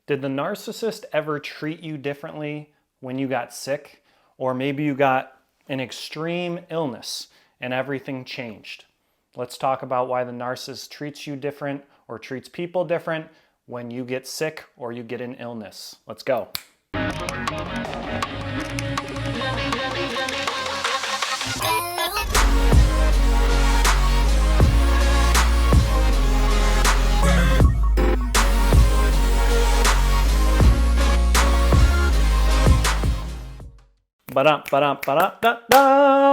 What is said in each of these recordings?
Did the narcissist ever treat you differently when you got sick? Or maybe you got an extreme illness and everything changed. Let's talk about why the narcissist treats you different or treats people different when you get sick or you get an illness. Let's go.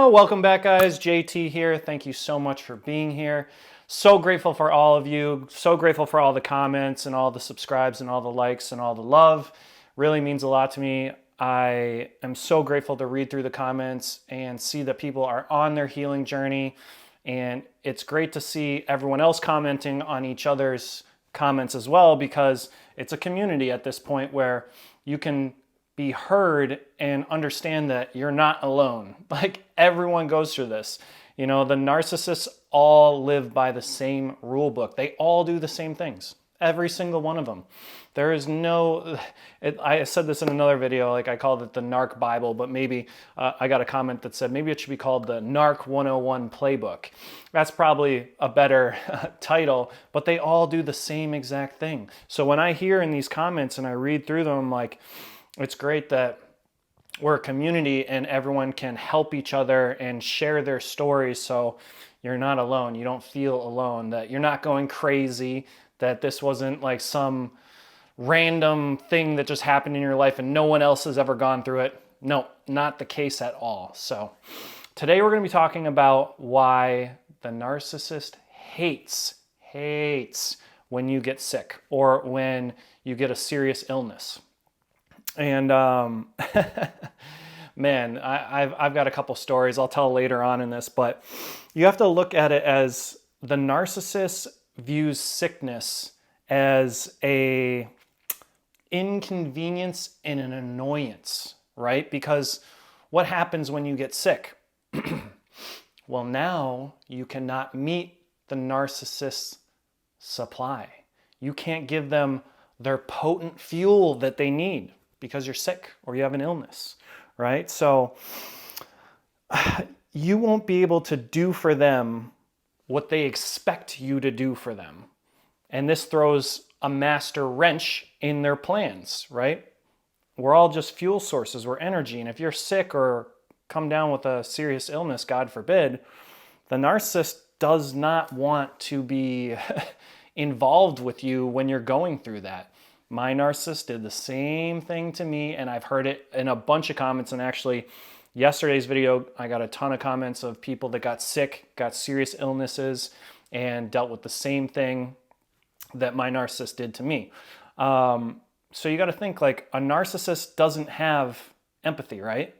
Welcome back, guys. JT here. Thank you so much for being here. So grateful for all of you. So grateful for all the comments and all the subscribes and all the likes and all the love. Really means a lot to me. I am so grateful to read through the comments and see that people are on their healing journey. And it's great to see everyone else commenting on each other's comments as well, because it's a community at this point where you can be heard and understand that you're not alone. Like, everyone goes through this. You know, the narcissists all live by the same rule book. They all do the same things. Every single one of them. There is no, I said this in another video, like I called it the Narc Bible, but maybe I got a comment that said maybe it should be called the Narc 101 Playbook. That's probably a better title, but they all do the same exact thing. So when I hear in these comments and I read through them, I'm like, it's great that we're a community and everyone can help each other and share their stories, so you're not alone. You don't feel alone, that you're not going crazy, that this wasn't like some random thing that just happened in your life and no one else has ever gone through it. No, not the case at all. So today we're going to be talking about why the narcissist hates when you get sick or when you get a serious illness. And man, I've got a couple stories I'll tell later on in this, but you have to look at it as the narcissist views sickness as a inconvenience and an annoyance, right? Because what happens when you get sick? Well, now you cannot meet the narcissist's supply. You can't give them their potent fuel that they need because you're sick or you have an illness, right? So you won't be able to do for them what they expect you to do for them. And this throws a master wrench in their plans, right? We're all just fuel sources, we're energy. And if you're sick or come down with a serious illness, God forbid, the narcissist does not want to be involved with you when you're going through that. My narcissist did the same thing to me, and I've heard it in a bunch of comments. And actually, yesterday's video, I got a ton of comments of people that got sick, got serious illnesses, and dealt with the same thing that my narcissist did to me. So you got to think, like, a narcissist doesn't have empathy, right?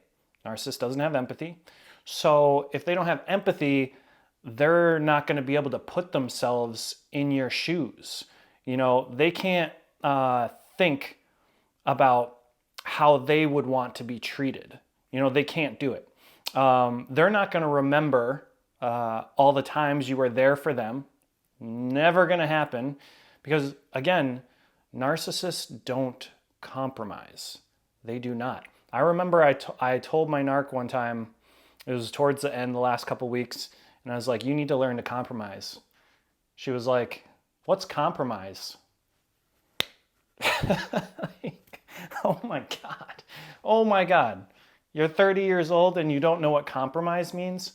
Narcissist doesn't have empathy. So if they don't have empathy, they're not going to be able to put themselves in your shoes. You know, they can't think about how they would want to be treated. You know, they can't do it. They're not going to remember all the times you were there for them. Never going to happen, because again, narcissists don't compromise. They do not. I remember I told my narc one time, it was towards the end, the last couple weeks, and I was like, you need to learn to compromise. She was like, what's compromise? Like, oh my God. You're 30 years old and you don't know what compromise means?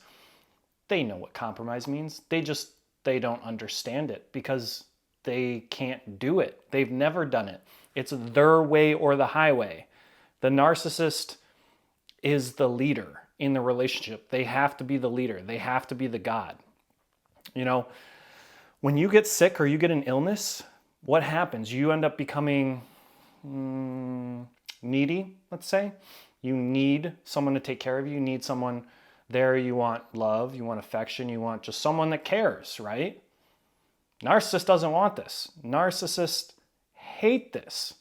They know what compromise means. They don't understand it because they can't do it. They've never done it. It's their way or the highway. The narcissist is the leader in the relationship. They have to be the leader. They have to be the God. You know, when you get sick or you get an illness, what happens? You end up becoming needy, let's say. You need someone to take care of you. You need someone there. You want love. You want affection. You want just someone that cares, right? Narcissist doesn't want this. Narcissists hate this.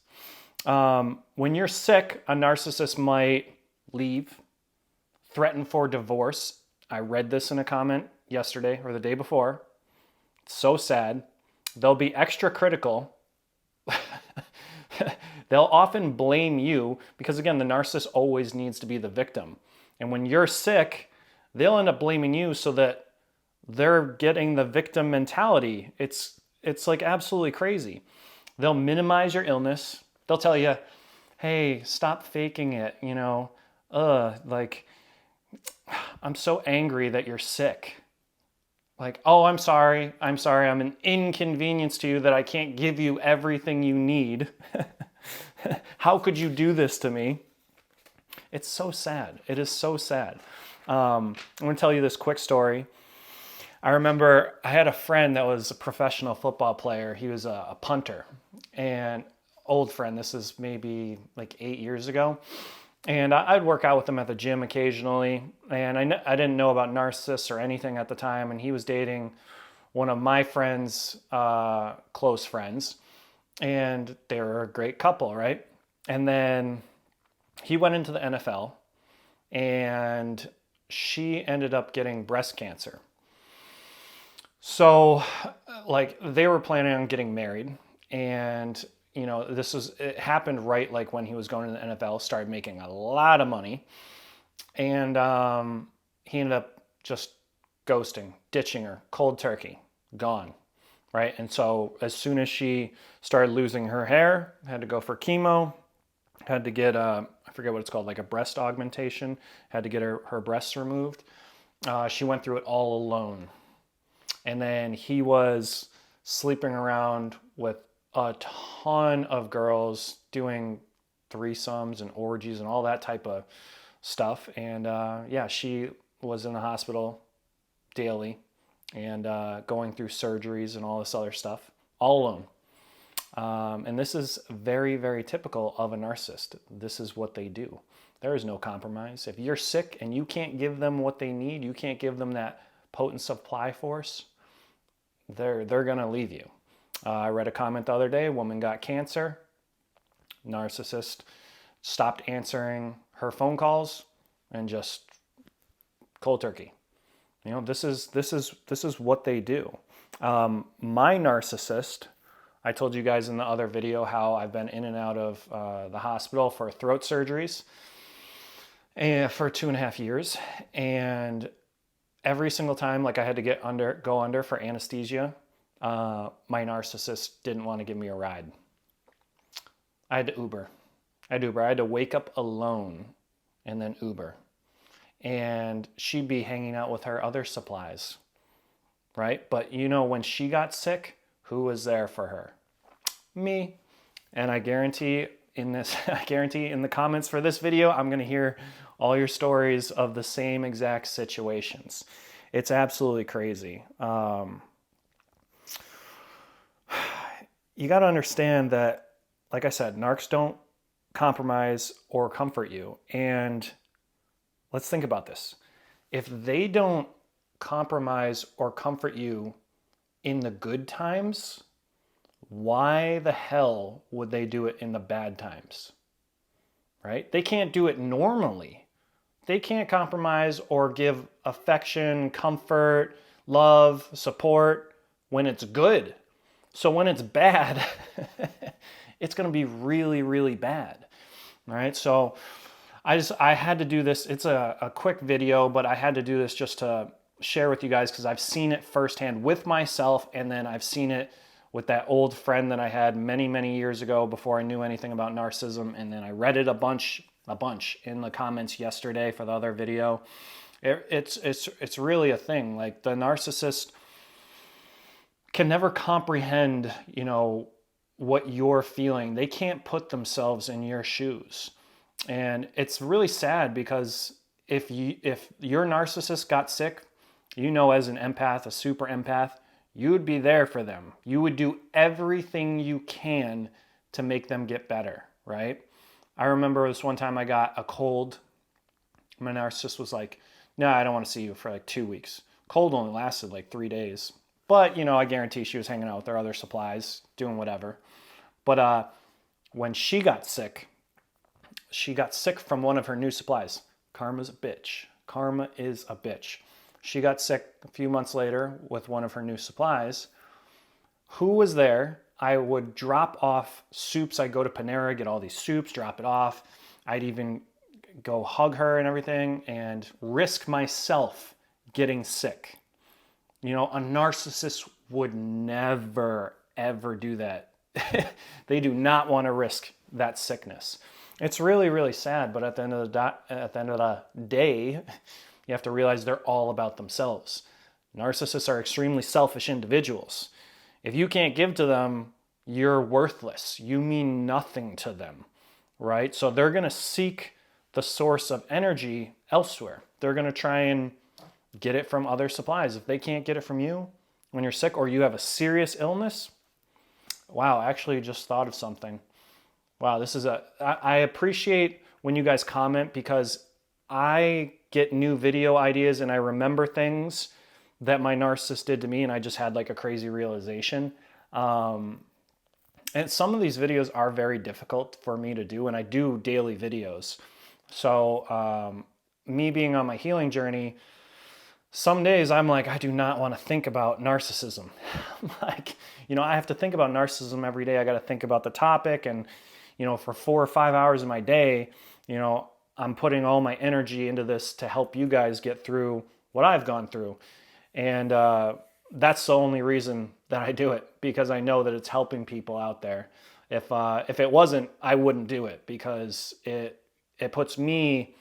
When you're sick, a narcissist might leave, threaten for divorce. I read this in a comment yesterday or the day before. It's so sad. They'll be extra critical. They'll often blame you because, again, the narcissist always needs to be the victim. And when you're sick, they'll end up blaming you so that they're getting the victim mentality. It's like absolutely crazy. They'll minimize your illness. They'll tell you, hey, stop faking it, like, I'm so angry that you're sick. Like, oh, I'm sorry, I'm an inconvenience to you that I can't give you everything you need. How could you do this to me? It's so sad. It is so sad. I'm going to tell you this quick story. I remember I had a friend that was a professional football player. He was a punter, and old friend. This is maybe like 8 years ago. And I'd work out with him at the gym occasionally. And I didn't know about narcissists or anything at the time. And he was dating one of my friend's close friends. And they were a great couple, right? And then he went into the NFL, and she ended up getting breast cancer. So, like, they were planning on getting married, and it happened right like when he was going to the NFL, started making a lot of money, and he ended up just ghosting, ditching her, cold turkey, gone, right? And so as soon as she started losing her hair, had to go for chemo, had to get I forget what it's called, like a breast augmentation, had to get her breasts removed. She went through it all alone. And then he was sleeping around with a ton of girls, doing threesomes and orgies and all that type of stuff. And she was in the hospital daily and going through surgeries and all this other stuff, all alone. And this is very, very typical of a narcissist. This is what they do. There is no compromise. If you're sick and you can't give them what they need, you can't give them that potent supply force, they're going to leave you. I read a comment the other day, a woman got cancer, narcissist stopped answering her phone calls and just cold turkey. This is what they do. My narcissist, I told you guys in the other video how I've been in and out of the hospital for throat surgeries and for 2.5 years. And every single time, like, I had to go under for anesthesia, my narcissist didn't want to give me a ride. I had to Uber. I had to wake up alone and then Uber. And she'd be hanging out with her other supplies, right? But when she got sick, who was there for her? Me. And I guarantee in the comments for this video, I'm going to hear all your stories of the same exact situations. It's absolutely crazy. You got to understand that, like I said, narcs don't compromise or comfort you. And let's think about this. If they don't compromise or comfort you in the good times, why the hell would they do it in the bad times? Right? They can't do it normally. They can't compromise or give affection, comfort, love, support when it's good. So when it's bad, it's going to be really, really bad. All right. So I had to do this. It's a quick video, but I had to do this just to share with you guys because I've seen it firsthand with myself, and then I've seen it with that old friend that I had many, many years ago before I knew anything about narcissism, and then I read it a bunch in the comments yesterday for the other video. It's really a thing. Like, the narcissist can never comprehend, what you're feeling. They can't put themselves in your shoes. And it's really sad because if your narcissist got sick, as an empath, a super empath, you would be there for them. You would do everything you can to make them get better, right? I remember this one time I got a cold. My narcissist was like, no, I don't want to see you for like 2 weeks. Cold only lasted like 3 days. But, I guarantee she was hanging out with her other supplies, doing whatever. But when she got sick from one of her new supplies. Karma's a bitch. Karma is a bitch. She got sick a few months later with one of her new supplies. Who was there I would drop off soups. I'd go to Panera, get all these soups, drop it off. I'd even go hug her and everything and risk myself getting sick. You know, a narcissist would never, ever do that. They do not want to risk that sickness. It's really, really sad, but at the end of the day, you have to realize they're all about themselves. Narcissists are extremely selfish individuals. If you can't give to them, you're worthless. You mean nothing to them, right? So they're going to seek the source of energy elsewhere. They're going to try and get it from other supplies. If they can't get it from you when you're sick or you have a serious illness, wow, I actually just thought of something. Wow, I appreciate when you guys comment because I get new video ideas and I remember things that my narcissist did to me and I just had like a crazy realization. And some of these videos are very difficult for me to do and I do daily videos. So me being on my healing journey, some days I'm like, I do not want to think about narcissism. Like, you know, I have to think about narcissism every day. I got to think about the topic and, you know, for 4 or 5 hours of my day, you know, I'm putting all my energy into this to help you guys get through what I've gone through. And that's the only reason that I do it, because I know that it's helping people out there. If it wasn't, I wouldn't do it because it puts me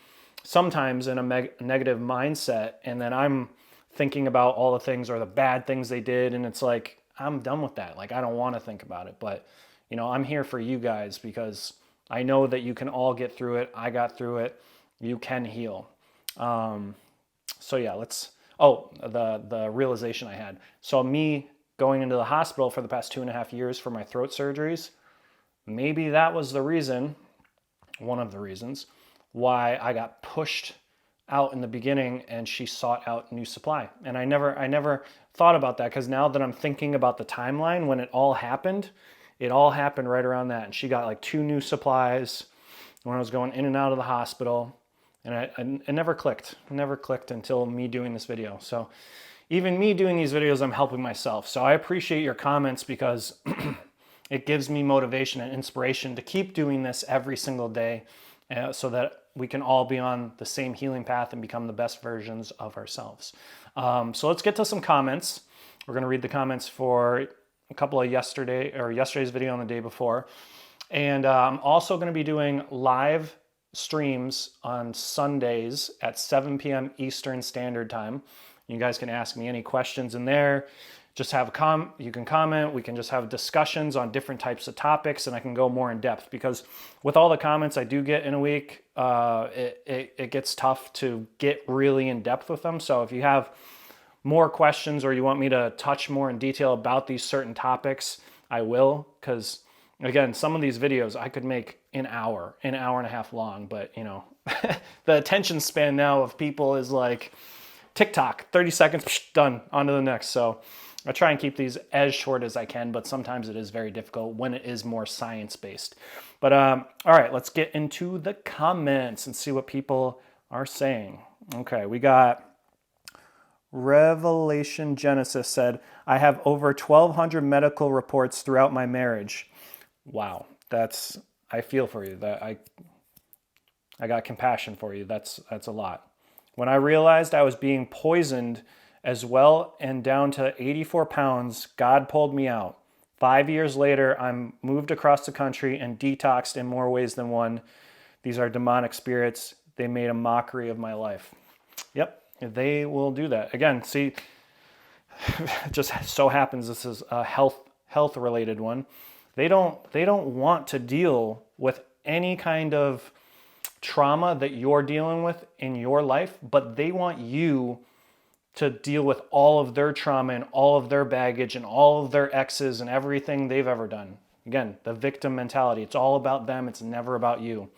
sometimes in a negative mindset, and then I'm thinking about all the things or the bad things they did, and it's like, I'm done with that. Like, I don't want to think about it, but you know, I'm here for you guys because I know that you can all get through it. I got through it. You can heal. So yeah, the realization I had. So me going into the hospital for the past 2.5 years for my throat surgeries, maybe that was the reason, one of the reasons, why I got pushed out in the beginning and she sought out new supply. And I never thought about that because now that I'm thinking about the timeline when it all happened right around that. And she got like 2 new supplies when I was going in and out of the hospital. And it never clicked. It never clicked until me doing this video. So even me doing these videos, I'm helping myself. So I appreciate your comments because it gives me motivation and inspiration to keep doing this every single day so that we can all be on the same healing path and become the best versions of ourselves. So let's get to some comments. We're going to read the comments for a couple of yesterday's video and the day before. And I'm also going to be doing live streams on Sundays at 7 p.m. Eastern Standard Time. You guys can ask me any questions in there. Just have you can comment. We can just have discussions on different types of topics, and I can go more in depth because with all the comments I do get in a week, it gets tough to get really in depth with them. So if you have more questions or you want me to touch more in detail about these certain topics, I will, because again, some of these videos I could make an hour and a half long, but you know, the attention span now of people is like TikTok, 30 seconds, done, on to the next. So I try and keep these as short as I can, but sometimes it is very difficult when it is more science-based. But all right, let's get into the comments and see what people are saying. Okay, we got Revelation Genesis said, I have over 1,200 medical reports throughout my marriage. Wow, I feel for you. That I got compassion for you. That's a lot. When I realized I was being poisoned as well and down to 84 pounds, God pulled me out. 5 years later, I'm moved across the country and detoxed in more ways than one. These are demonic spirits. They made a mockery of my life. Yep, they will do that. Again, see, it just so happens this is a health related one. They don't want to deal with any kind of trauma that you're dealing with in your life, but they want you to deal with all of their trauma and all of their baggage and all of their exes and everything they've ever done. Again, the victim mentality. It's all about them. It's never about you.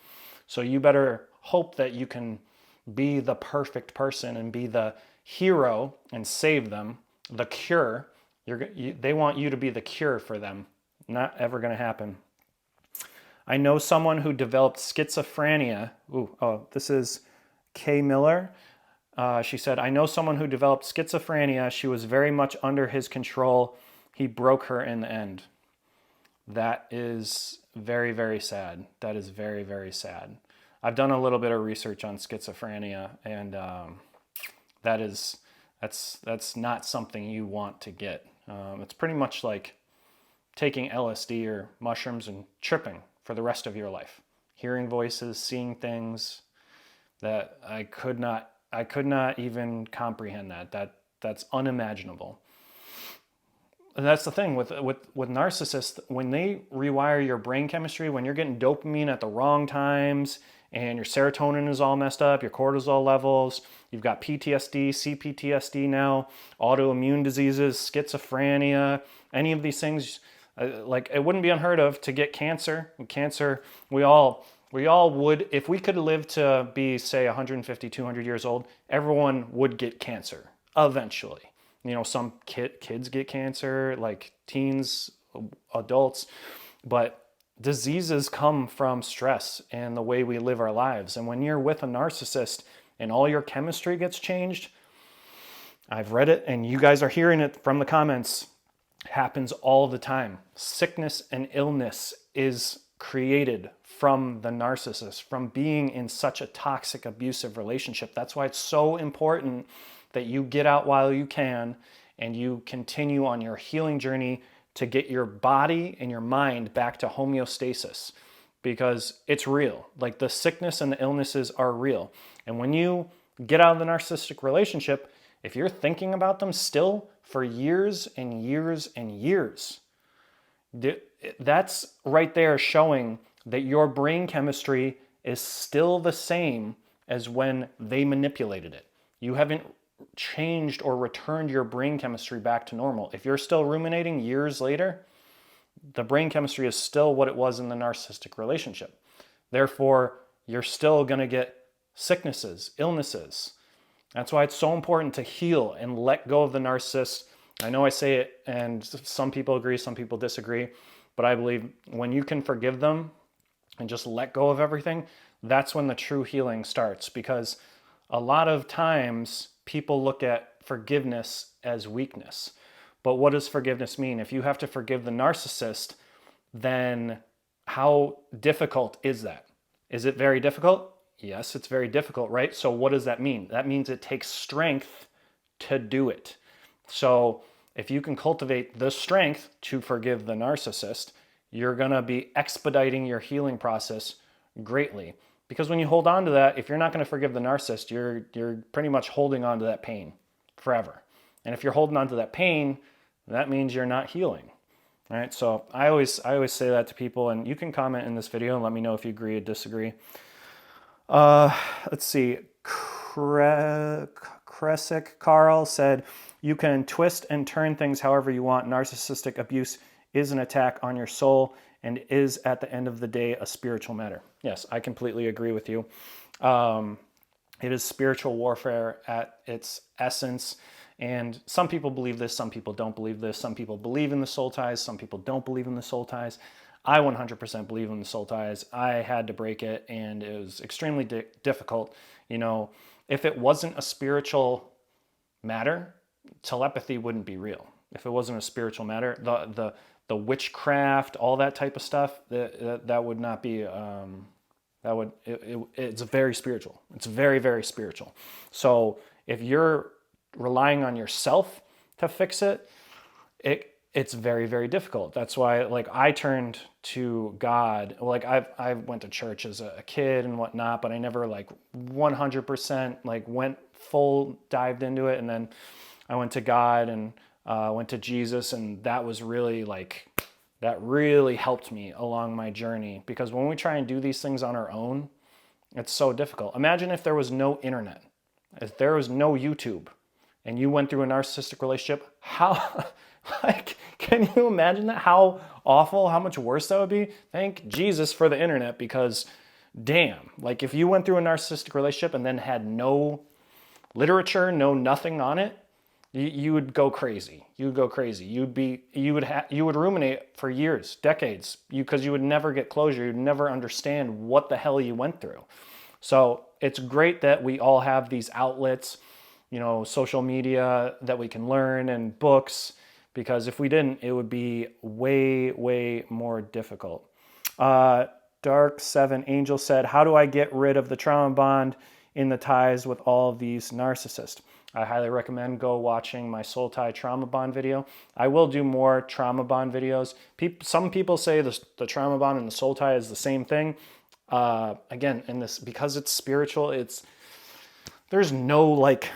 So you better hope that you can be the perfect person and be the hero and save them, the cure. They want you to be the cure for them. Not ever going to happen. I know someone who developed schizophrenia. This is Kay Miller. She said, I know someone who developed schizophrenia. She was very much under his control. He broke her in the end. that is very, very sad. That is very, very sad. I've done a little bit of research on schizophrenia, and that's not something you want to get. It's pretty much like taking LSD or mushrooms and tripping for the rest of your life, hearing voices, seeing things that I could not even comprehend. That's unimaginable. And that's the thing with narcissists. When they rewire your brain chemistry, when you're getting dopamine at the wrong times and your serotonin is all messed up, your cortisol levels, you've got PTSD, CPTSD now, autoimmune diseases, schizophrenia, any of these things, like it wouldn't be unheard of to get cancer. Cancer, we all would, if we could live to be, say, 150, 200 years old, everyone would get cancer eventually. You know, some kids get cancer, like teens, adults, but diseases come from stress and the way we live our lives. And when you're with a narcissist and all your chemistry gets changed, I've read it and you guys are hearing it from the comments, happens all the time. Sickness and illness is created from the narcissist, from being in such a toxic, abusive relationship. That's why it's so important that you get out while you can and you continue on your healing journey to get your body and your mind back to homeostasis, because it's real. Like the sickness and the illnesses are real. And when you get out of the narcissistic relationship, if you're thinking about them still for years and years and years, that's right there showing that your brain chemistry is still the same as when they manipulated it. You haven't changed or returned your brain chemistry back to normal. If you're still ruminating years later, the brain chemistry is still what it was in the narcissistic relationship. Therefore, you're still going to get sicknesses, illnesses. That's why it's so important to heal and let go of the narcissist. I know I say it and some people agree, some people disagree, but I believe when you can forgive them and just let go of everything, that's when the true healing starts. Because a lot of times people look at forgiveness as weakness. But what does forgiveness mean? If you have to forgive the narcissist, then how difficult is that? Is it very difficult? Yes, it's very difficult, right? So what does that mean? That means it takes strength to do it. So if you can cultivate the strength to forgive the narcissist, you're going to be expediting your healing process greatly. Because when you hold on to that, if you're not going to forgive the narcissist, you're pretty much holding on to that pain forever. And if you're holding on to that pain, that means you're not healing. All right? So I always say that to people, and you can comment in this video and let me know if you agree or disagree. Let's see. Kresik Carl said, you can twist and turn things however you want. Narcissistic abuse is an attack on your soul and is at the end of the day a spiritual matter. Yes, I completely agree with you. It is spiritual warfare at its essence. And some people believe this, some people don't believe this. Some people believe in the soul ties, some people don't believe in the soul ties. I 100% believe in the soul ties. I had to break it and it was extremely difficult. You know, if it wasn't a spiritual matter, telepathy wouldn't be real. If it wasn't a spiritual matter, the witchcraft, all that type of stuff, that would not be, it's very spiritual. It's very, very spiritual. So if you're relying on yourself to fix it, it's very, very difficult. That's why, like, I turned to God. Like, I went to church as a kid and whatnot, but I never, like, 100%, like, went full, dived into it. And then I went to God and went to Jesus, and that was really, like, that really helped me along my journey. Because when we try and do these things on our own, it's so difficult. Imagine if there was no internet, if there was no YouTube, and you went through a narcissistic relationship. How... Like, can you imagine that? How awful, how much worse that would be? Thank Jesus for the internet, because damn, like if you went through a narcissistic relationship and then had no literature, no nothing on it, you would go crazy. You would go crazy. You would ruminate for years, decades, because you would never get closure. You'd never understand what the hell you went through. So it's great that we all have these outlets, you know, social media that we can learn and books. because if we didn't, it would be way, way more difficult. Dark Seven Angel said, how do I get rid of the trauma bond in the ties with all of these narcissists? I highly recommend go watching my soul tie trauma bond video. I will do more trauma bond videos. Some people say the trauma bond and the soul tie is the same thing. Again, in this, because it's spiritual, there's no like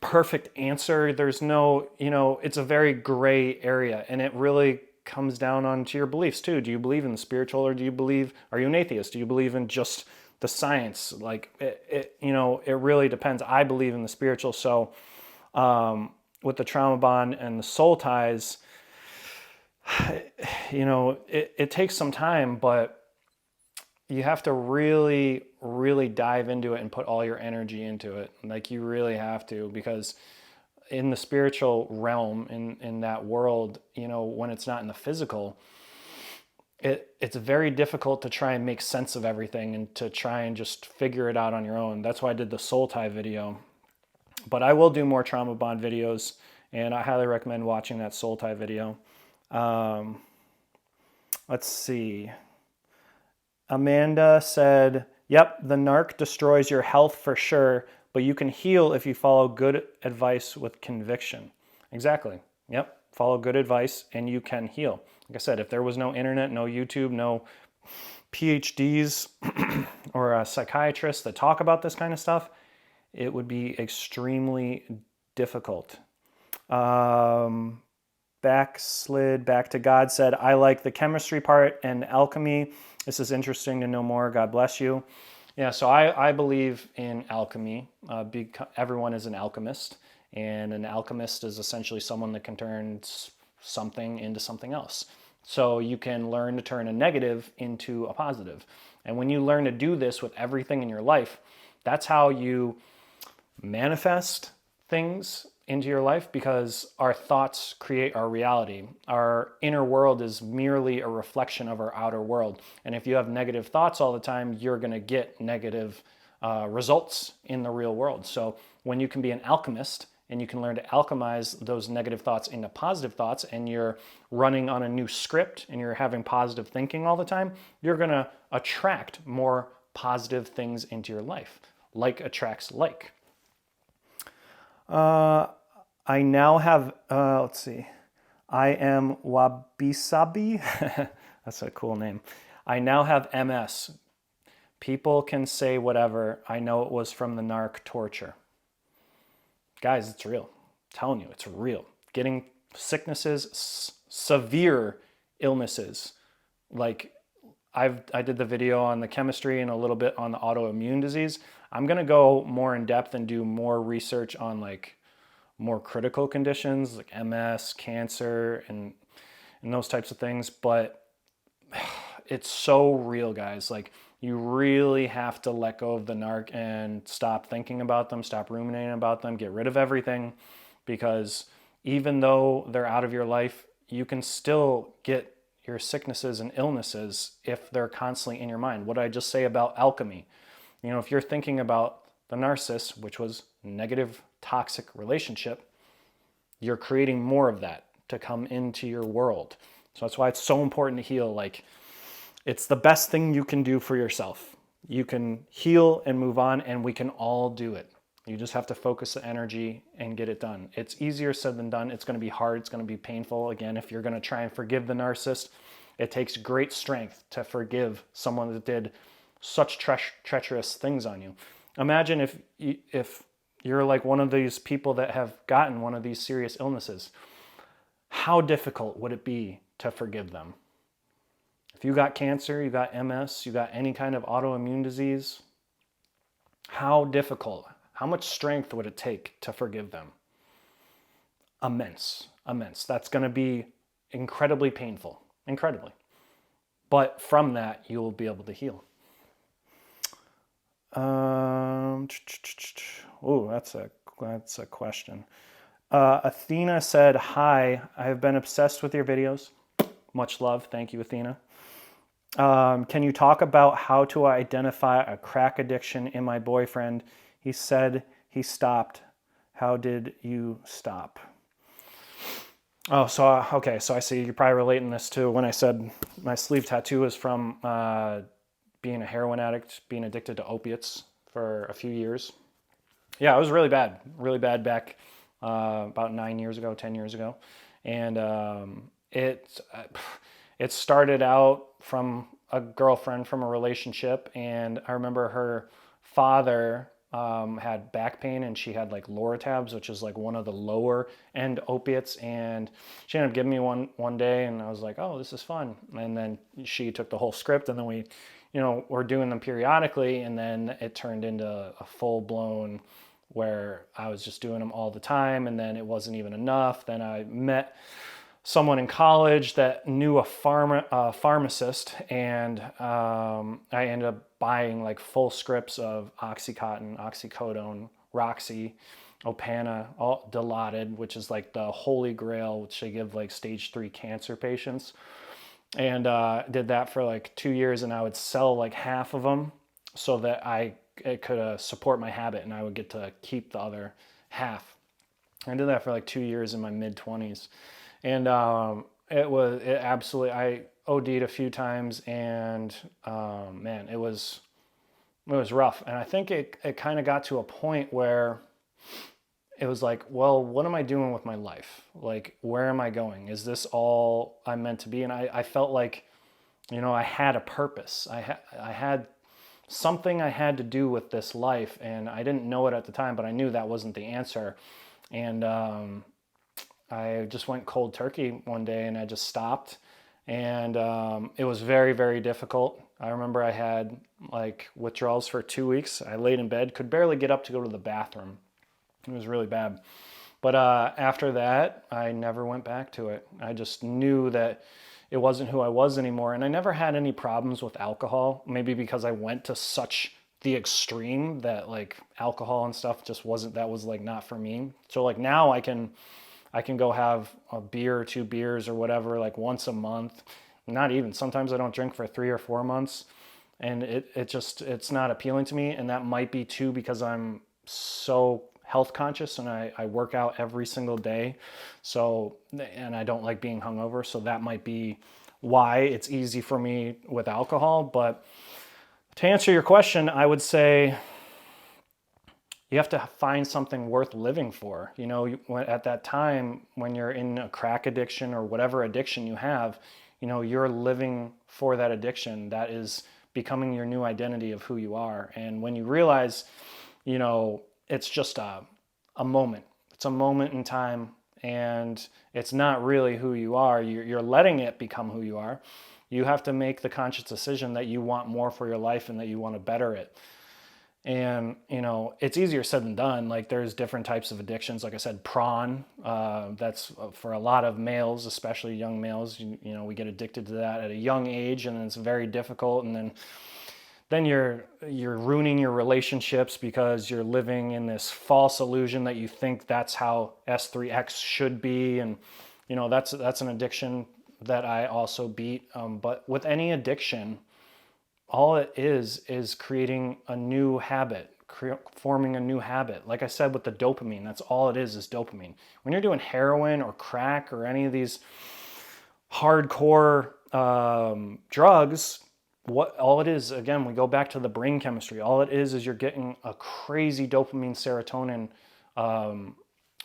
perfect answer. There's no, it's a very gray area, and it really comes down onto your beliefs too. Do you believe in the spiritual, or are you an atheist? Do you believe in just the science? Like it really depends. I believe in the spiritual. So with the trauma bond and the soul ties, it takes some time, but you have to really, really dive into it and put all your energy into it. Like you really have to, because in the spiritual realm, in that world, when it's not in the physical, it's very difficult to try and make sense of everything and to try and just figure it out on your own. That's why I did the soul tie video. But I will do more trauma bond videos, and I highly recommend watching that soul tie video. Let's see. Amanda said, yep, the narc destroys your health for sure, but you can heal if you follow good advice with conviction. Exactly. Yep. Follow good advice and you can heal. Like I said, if there was no internet, no YouTube, no PhDs or psychiatrists that talk about this kind of stuff, it would be extremely difficult. Backslid back to God said, I like the chemistry part and alchemy. This is interesting to know more. God bless you. Yeah, so I believe in alchemy. Everyone is an alchemist, and an alchemist is essentially someone that can turn something into something else. So you can learn to turn a negative into a positive. And when you learn to do this with everything in your life, that's how you manifest things into your life, because our thoughts create our reality. Our inner world is merely a reflection of our outer world. And if you have negative thoughts all the time, you're going to get negative results in the real world. So when you can be an alchemist and you can learn to alchemize those negative thoughts into positive thoughts, and you're running on a new script and you're having positive thinking all the time, you're going to attract more positive things into your life. Like attracts like. I now have, let's see, I am Wabi-Sabi. That's a cool name. I now have MS. People can say whatever. I know it was from the narc torture. Guys, it's real. I'm telling you, it's real. Getting sicknesses, severe illnesses. Like I did the video on the chemistry and a little bit on the autoimmune disease. I'm going to go more in depth and do more research on like more critical conditions like MS, cancer, and those types of things. But it's so real, guys. Like you really have to let go of the narc and stop thinking about them, stop ruminating about them, get rid of everything, because even though they're out of your life, you can still get your sicknesses and illnesses if they're constantly in your mind. What did I just say about alchemy? If you're thinking about the narcissist, which was negative, toxic relationship, you're creating more of that to come into your world. So that's why it's so important to heal. Like, it's the best thing you can do for yourself. You can heal and move on, and we can all do it. You just have to focus the energy and get it done. It's easier said than done. It's going to be hard. It's going to be painful. Again, if you're going to try and forgive the narcissist, it takes great strength to forgive someone that did such treacherous things on you. Imagine if you're like one of these people that have gotten one of these serious illnesses. How difficult would it be to forgive them? If you got cancer, you got MS, you got any kind of autoimmune disease, how difficult, how much strength would it take to forgive them? Immense. That's going to be incredibly painful, incredibly. But from that, you will be able to heal. That's a question. Athena said, hi, I have been obsessed with your videos. Much love. Thank you, Athena. Can you talk about how to identify a crack addiction in my boyfriend? He said he stopped. How did you stop? Oh, so, okay, so I see you're probably relating this to when I said my sleeve tattoo was from being a heroin addict, being addicted to opiates for a few years. Yeah, it was really bad back about 9 years ago, 10 years ago. And it started out from a girlfriend from a relationship. And I remember her father had back pain, and she had like Loratabs, which is like one of the lower end opiates. And she ended up giving me one day, and I was like, oh, this is fun. And then she took the whole script, and then we're doing them periodically. And then it turned into a full blown where I was just doing them all the time, and then it wasn't even enough. Then I met someone in college that knew a pharmacist, and I ended up buying like full scripts of Oxycontin, Oxycodone, Roxy, Opana, all Dilaudid, which is like the holy grail, which they give like stage 3 cancer patients. And did that for like 2 years, and I would sell like half of them so that it could support my habit, and I would get to keep the other half. I did that for like 2 years in my mid 20s, and it absolutely, I OD'd a few times, and man, it was rough. And I think it kind of got to a point where it was like, well, what am I doing with my life? Like, where am I going? Is this all I'm meant to be? And I felt like, I had a purpose. I had something I had to do with this life, and I didn't know it at the time, but I knew that wasn't the answer. And I just went cold turkey one day, and I just stopped. And it was very, very difficult. I remember I had like withdrawals for 2 weeks. I laid in bed, could barely get up to go to the bathroom. It was really bad. But after that, I never went back to it. I just knew that it wasn't who I was anymore. And I never had any problems with alcohol, maybe because I went to such the extreme that like alcohol and stuff just wasn't, that was like not for me. So like now I can go have a beer or 2 beers or whatever, like once a month. Not even, sometimes I don't drink for 3 or 4 months. And it's not appealing to me. And that might be too because I'm so health conscious, and I work out every single day. So, and I don't like being hungover. So that might be why it's easy for me with alcohol. But to answer your question, I would say you have to find something worth living for. At that time when you're in a crack addiction or whatever addiction you have, you're living for that addiction. That is becoming your new identity of who you are. And when you realize, it's just a moment. It's a moment in time, and it's not really who you are. You're letting it become who you are. You have to make the conscious decision that you want more for your life and that you want to better it. And, it's easier said than done. Like, there's different types of addictions. Like I said, prawn, that's for a lot of males, especially young males. We get addicted to that at a young age, and it's very difficult. And then you're ruining your relationships because you're living in this false illusion that you think that's how S3X should be. And, that's an addiction that I also beat. But with any addiction, all it is creating a new habit, forming a new habit. Like I said with the dopamine, that's all it is dopamine. When you're doing heroin or crack or any of these hardcore drugs, what all it is, again, we go back to the brain chemistry. All it is you're getting a crazy dopamine serotonin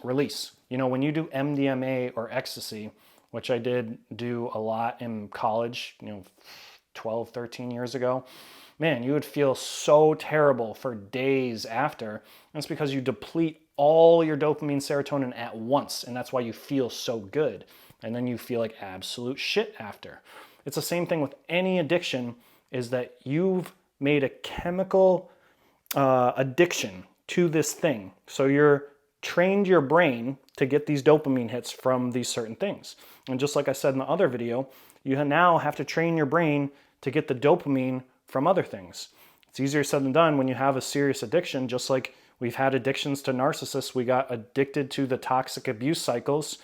release. When you do MDMA or ecstasy, which I did do a lot in college, 12, 13 years ago, man, you would feel so terrible for days after. And it's because you deplete all your dopamine serotonin at once. And that's why you feel so good. And then you feel like absolute shit after. It's the same thing with any addiction, is that you've made a chemical addiction to this thing. So you're trained your brain to get these dopamine hits from these certain things. And just like I said in the other video, you now have to train your brain to get the dopamine from other things. It's easier said than done when you have a serious addiction, just like we've had addictions to narcissists. We got addicted to the toxic abuse cycles.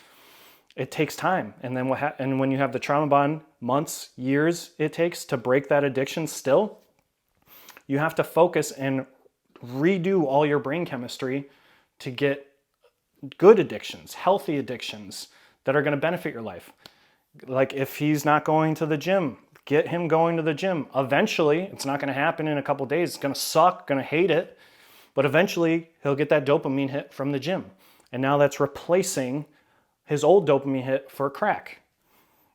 It takes time. And then and when you have the trauma bond, months, years it takes to break that addiction still, you have to focus and redo all your brain chemistry to get good addictions, healthy addictions that are going to benefit your life. Like if he's not going to the gym, get him going to the gym. Eventually, it's not going to happen in a couple days. It's going to suck, going to hate it, but eventually he'll get that dopamine hit from the gym. And now that's replacing his old dopamine hit for crack.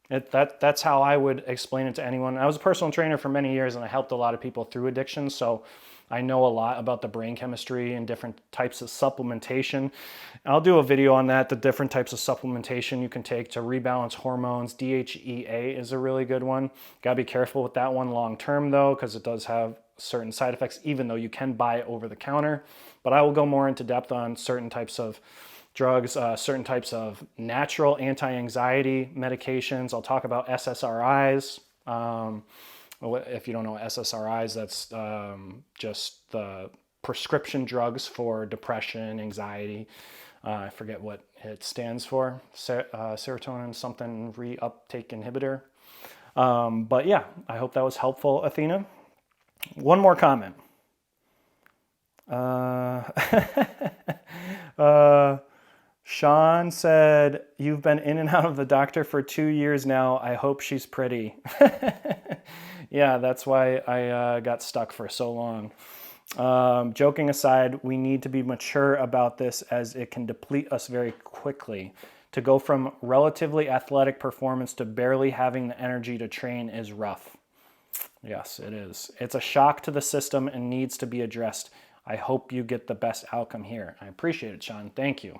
That's how I would explain it to anyone. I was a personal trainer for many years and I helped a lot of people through addiction. So I know a lot about the brain chemistry and different types of supplementation. I'll do a video on that, the different types of supplementation you can take to rebalance hormones. DHEA is a really good one. Gotta be careful with that one long term though, because it does have certain side effects, even though you can buy it over the counter. But I will go more into depth on certain types of drugs, certain types of natural anti-anxiety medications. I'll talk about SSRIs. If you don't know SSRIs, that's just the prescription drugs for depression, anxiety. I forget what it stands for, serotonin something reuptake inhibitor. But yeah, I hope that was helpful, Athena. One more comment. Sean said, you've been in and out of the doctor for 2 years now. I hope she's pretty. Yeah, that's why I got stuck for so long. Joking aside, we need to be mature about this as it can deplete us very quickly. To go from relatively athletic performance to barely having the energy to train is rough. Yes, it is. It's a shock to the system and needs to be addressed. I hope you get the best outcome here. I appreciate it, Sean. Thank you.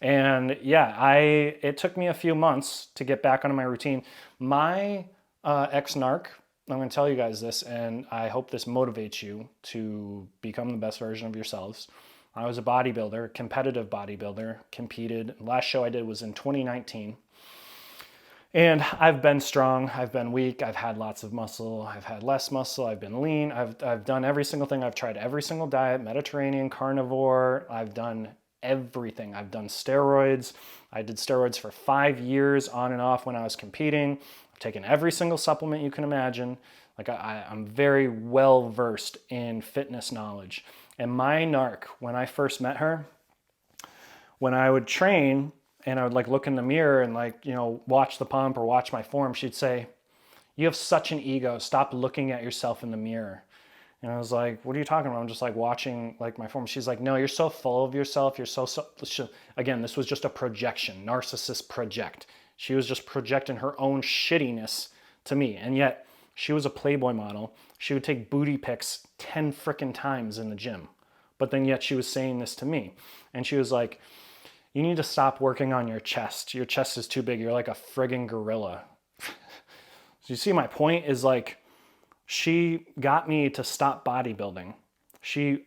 And yeah, it took me a few months to get back onto my routine. My ex-narc, I'm going to tell you guys this, and I hope this motivates you to become the best version of yourselves. I was a bodybuilder, competitive bodybuilder, competed. Last show I did was in 2019. And I've been strong, I've been weak, I've had lots of muscle, I've had less muscle, I've been lean, I've done every single thing. I've tried every single diet, Mediterranean, carnivore, I've done everything. I've done steroids. I did steroids for 5 years on and off when I was competing. I've taken every single supplement you can imagine. Like I'm very well versed in fitness knowledge. And my narc, when I first met her, when I would train and I would like look in the mirror and like, you know, watch the pump or watch my form, she'd say, "You have such an ego. Stop looking at yourself in the mirror." And I was like, "What are you talking about? I'm just like watching like my form." She's like, "No, you're so full of yourself. You're so." Again, this was just a projection. Narcissists project. She was just projecting her own shittiness to me. And yet she was a Playboy model. She would take booty pics 10 frickin' times in the gym. But then yet she was saying this to me. And she was like, "You need to stop working on your chest. Your chest is too big. You're like a friggin' gorilla." So you see my point is like, she got me to stop bodybuilding. She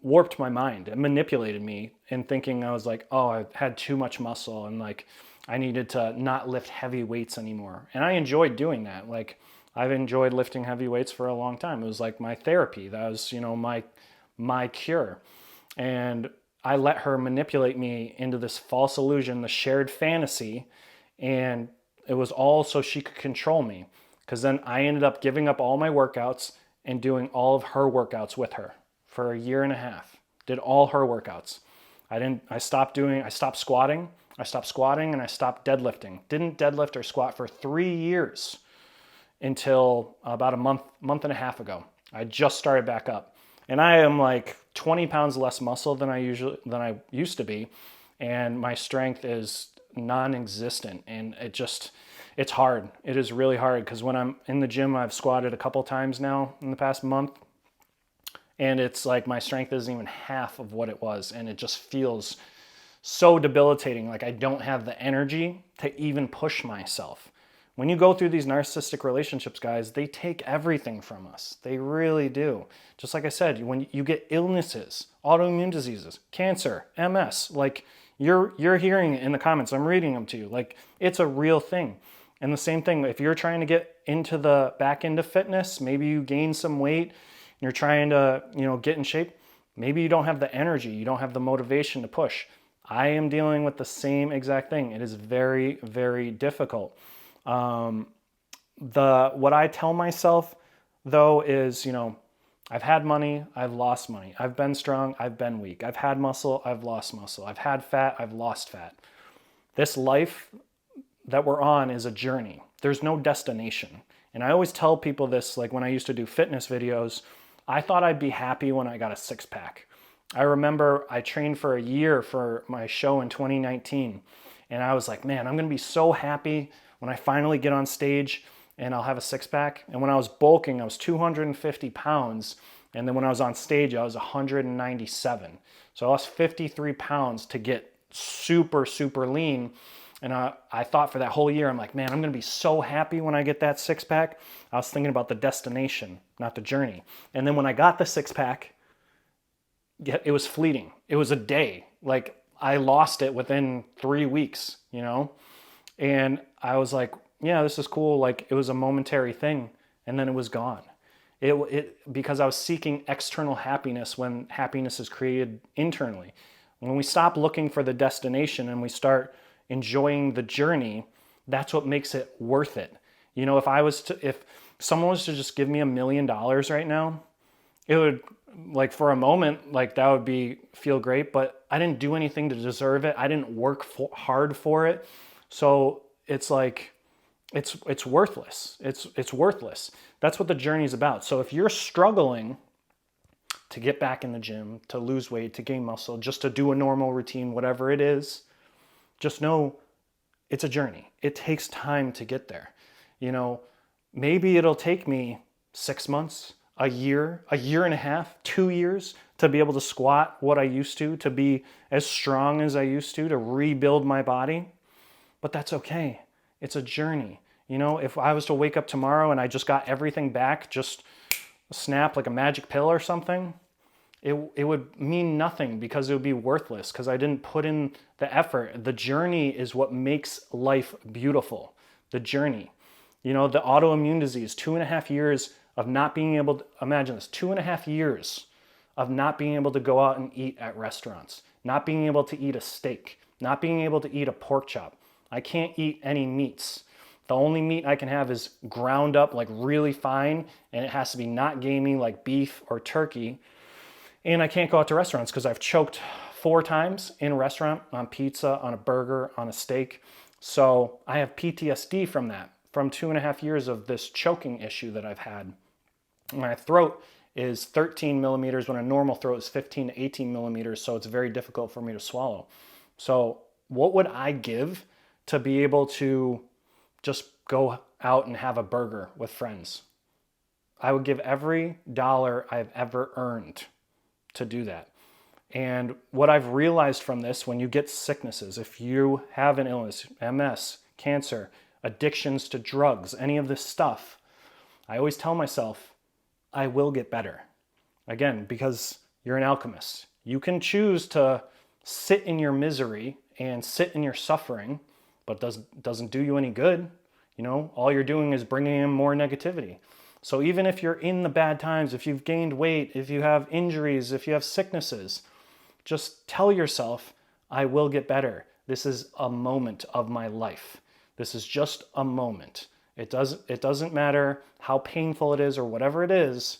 warped my mind and manipulated me in thinking I was like, oh, I had too much muscle and like I needed to not lift heavy weights anymore. And I enjoyed doing that. Like I've enjoyed lifting heavy weights for a long time. It was like my therapy. That was, you know, my cure. And I let her manipulate me into this false illusion, the shared fantasy, and it was all so she could control me. Because then I ended up giving up all my workouts and doing all of her workouts with her for a year and a half. Did all her workouts. I stopped squatting, and I stopped deadlifting. Didn't deadlift or squat for 3 years until about a month and a half ago. I just started back up. And I am like 20 pounds less muscle than I used to be. And my strength is non-existent. And it's hard. It is really hard because when I'm in the gym, I've squatted a couple times now in the past month. And it's like my strength isn't even half of what it was. And it just feels so debilitating. Like I don't have the energy to even push myself. When you go through these narcissistic relationships, guys, they take everything from us. They really do. Just like I said, when you get illnesses, autoimmune diseases, cancer, MS, like you're hearing it in the comments. I'm reading them to you. Like it's a real thing. And the same thing, if you're trying to get into the back end of fitness, maybe you gain some weight, and you're trying to, get in shape, maybe you don't have the energy, you don't have the motivation to push. I am dealing with the same exact thing. It is very, very difficult. What I tell myself though is, I've had money, I've lost money. I've been strong, I've been weak. I've had muscle, I've lost muscle. I've had fat, I've lost fat. This life that we're on is a journey. There's no destination. And I always tell people this, like when I used to do fitness videos, I thought I'd be happy when I got a six pack. I remember I trained for a year for my show in 2019. And I was like, man, I'm going to be so happy when I finally get on stage and I'll have a six pack. And when I was bulking, I was 250 pounds. And then when I was on stage, I was 197. So I lost 53 pounds to get super, super lean. And I thought for that whole year, I'm like, man, I'm going to be so happy when I get that six pack. I was thinking about the destination, not the journey. And then when I got the six pack, it was fleeting. It was a day. Like I lost it within 3 weeks, you know? And I was like, yeah, this is cool. Like it was a momentary thing. And then it was gone. Because I was seeking external happiness when happiness is created internally. When we stop looking for the destination and we start enjoying the journey, that's what makes it worth it. You know, if someone was to just give me $1 million right now, it would, like for a moment, like that would feel great, but I didn't do anything to deserve it. I didn't work hard for it. So it's like, it's worthless. It's worthless. That's what the journey is about. So if you're struggling to get back in the gym, to lose weight, to gain muscle, just to do a normal routine, whatever it is, just know it's a journey. It takes time to get there. You know, maybe it'll take me 6 months, a year and a half, 2 years to be able to squat what I used to be as strong as I used to rebuild my body. But that's okay. It's a journey. You know, if I was to wake up tomorrow and I just got everything back, just snap like a magic pill or something, it would mean nothing because it would be worthless because I didn't put in the effort. The journey is what makes life beautiful. The journey. You know, the autoimmune disease, 2.5 years of not being able to, imagine this, 2.5 years of not being able to go out and eat at restaurants, not being able to eat a steak, not being able to eat a pork chop. I can't eat any meats. The only meat I can have is ground up like really fine, and it has to be not gamey like beef or turkey. And I can't go out to restaurants because I've choked 4 times in a restaurant, on pizza, on a burger, on a steak. So I have PTSD from that, from 2.5 years of this choking issue that I've had. My throat is 13 millimeters when a normal throat is 15 to 18 millimeters, so it's very difficult for me to swallow. So what would I give to be able to just go out and have a burger with friends? I would give every dollar I've ever earned to do that. And what I've realized from this, when you get sicknesses, if you have an illness, MS, cancer, addictions to drugs, any of this stuff, I always tell myself, I will get better. Again, because you're an alchemist. You can choose to sit in your misery and sit in your suffering, but doesn't do you any good. You know, all you're doing is bringing in more negativity. So even if you're in the bad times, if you've gained weight, if you have injuries, if you have sicknesses, just tell yourself, I will get better. This is a moment of my life. This is just a moment. It doesn't matter how painful it is or whatever it is,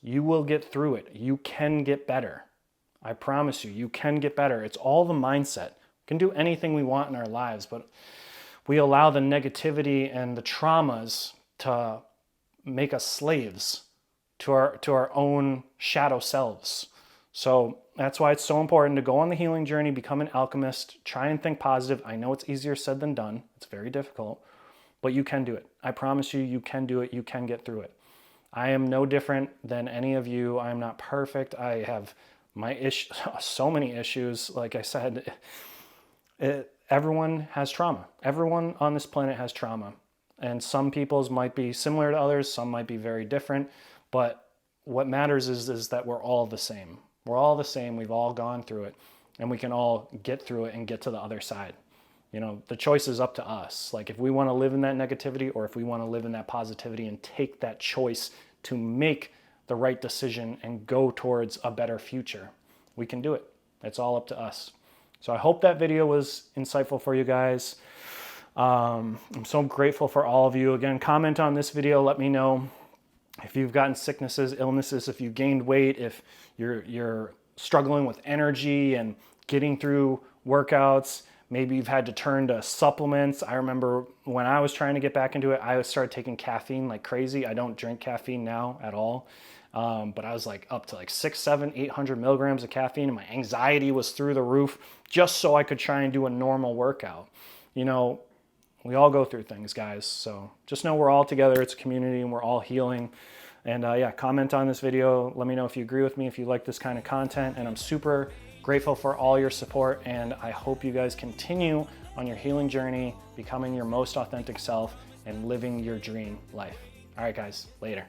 you will get through it. You can get better. I promise you, you can get better. It's all the mindset. We can do anything we want in our lives, but we allow the negativity and the traumas to make us slaves to our own shadow selves. So that's why it's so important to go on the healing journey, become an alchemist, try and think positive. I know it's easier said than done. It's very difficult, but you can do it. I promise you, you can do it. You can get through it. I am no different than any of you. I am not perfect. I have so many issues. Like I said, everyone has trauma. Everyone on this planet has trauma. And some people's might be similar to others, some might be very different, but what matters is that we're all the same. We're all the same, we've all gone through it, and we can all get through it and get to the other side. You know, the choice is up to us. Like if we want to live in that negativity or if we want to live in that positivity and take that choice to make the right decision and go towards a better future, we can do it. It's all up to us. So I hope that video was insightful for you guys. I'm so grateful for all of you. Again, comment on this video. Let me know if you've gotten sicknesses, illnesses, if you gained weight, if you're struggling with energy and getting through workouts. Maybe you've had to turn to supplements. I remember when I was trying to get back into it, I started taking caffeine like crazy. I don't drink caffeine now at all. But I was like up to like 600, 700, 800 milligrams of caffeine, and my anxiety was through the roof just so I could try and do a normal workout. You know, we all go through things, guys. So just know we're all together. It's a community and we're all healing. And yeah, comment on this video. Let me know if you agree with me, if you like this kind of content. And I'm super grateful for all your support. And I hope you guys continue on your healing journey, becoming your most authentic self and living your dream life. All right, guys, later.